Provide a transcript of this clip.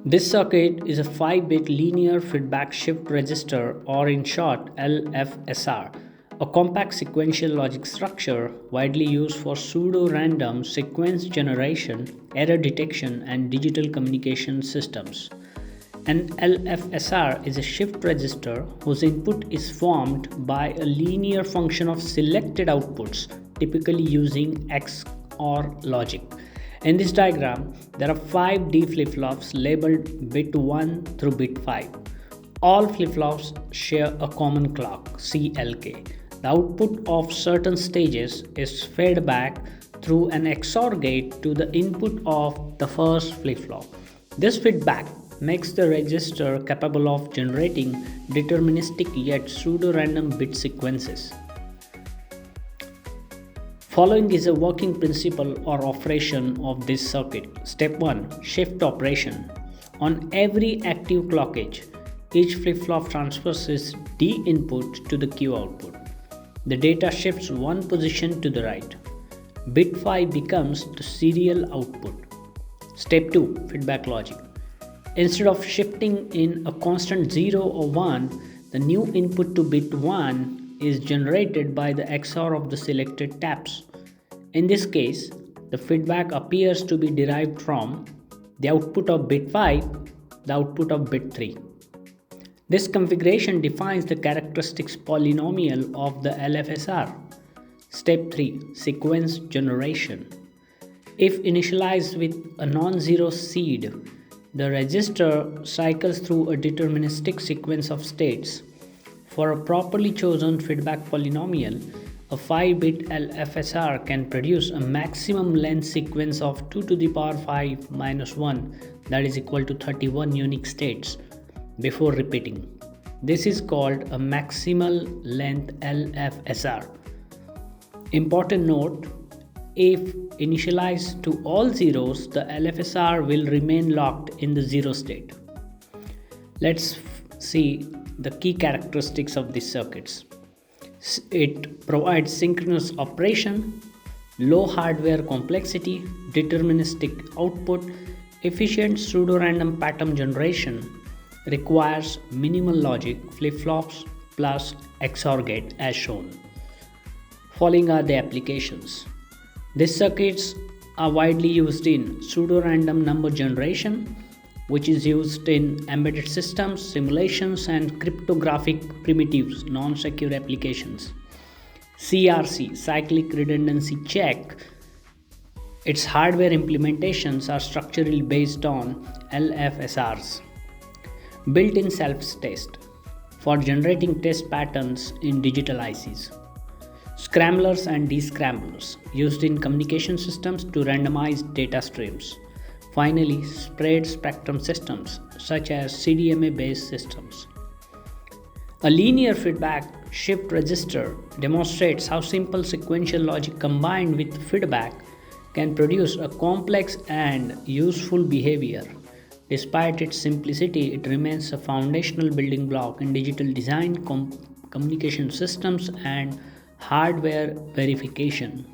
This circuit is a 5-bit linear feedback shift register, or in short LFSR, a compact sequential logic structure widely used for pseudo-random sequence generation, error detection, and digital communication systems. An LFSR is a shift register whose input is formed by a linear function of selected outputs, typically using XOR logic. In this diagram, there are 5 D flip-flops labeled bit 1 through bit 5. All flip-flops share a common clock, CLK. The output of certain stages is fed back through an XOR gate to the input of the first flip-flop. This feedback makes the register capable of generating deterministic yet pseudo-random bit sequences. Following is a working principle or operation of this circuit. Step 1. Shift operation. On every active clock edge, each flip-flop transfers its D input to the Q output. The data shifts one position to the right. Bit 5 becomes the serial output. Step 2. Feedback logic. Instead of shifting in a constant 0 or 1, the new input to bit 1 is generated by the XOR of the selected taps. In this case, the feedback appears to be derived from the output of bit 5, the output of bit 3. This configuration defines the characteristics polynomial of the LFSR. Step 3. Sequence generation. If initialized with a non-zero seed, the register cycles through a deterministic sequence of states. For a properly chosen feedback polynomial, a 5-bit LFSR can produce a maximum length sequence of 2 to the power 5 minus 1, that is equal to 31 unique states, before repeating. This is called a maximal length LFSR. Important note: if initialized to all zeros, the LFSR will remain locked in the 0 state. Let's see the key characteristics of these circuits. It provides synchronous operation, low hardware complexity, deterministic output, efficient pseudo-random pattern generation, requires minimal logic, flip-flops plus XOR gate as shown. Following are the applications. These circuits are widely used in pseudo-random number generation, which is used in embedded systems, simulations, and cryptographic primitives, non-secure applications. CRC, Cyclic Redundancy Check. Its hardware implementations are structurally based on LFSRs. Built-in self-test for generating test patterns in digital ICs. Scramblers and descramblers used in communication systems to randomize data streams. Finally, spread spectrum systems such as CDMA-based systems. A linear feedback shift register demonstrates how simple sequential logic combined with feedback can produce a complex and useful behavior. Despite its simplicity, it remains a foundational building block in digital design, communication systems, and hardware verification.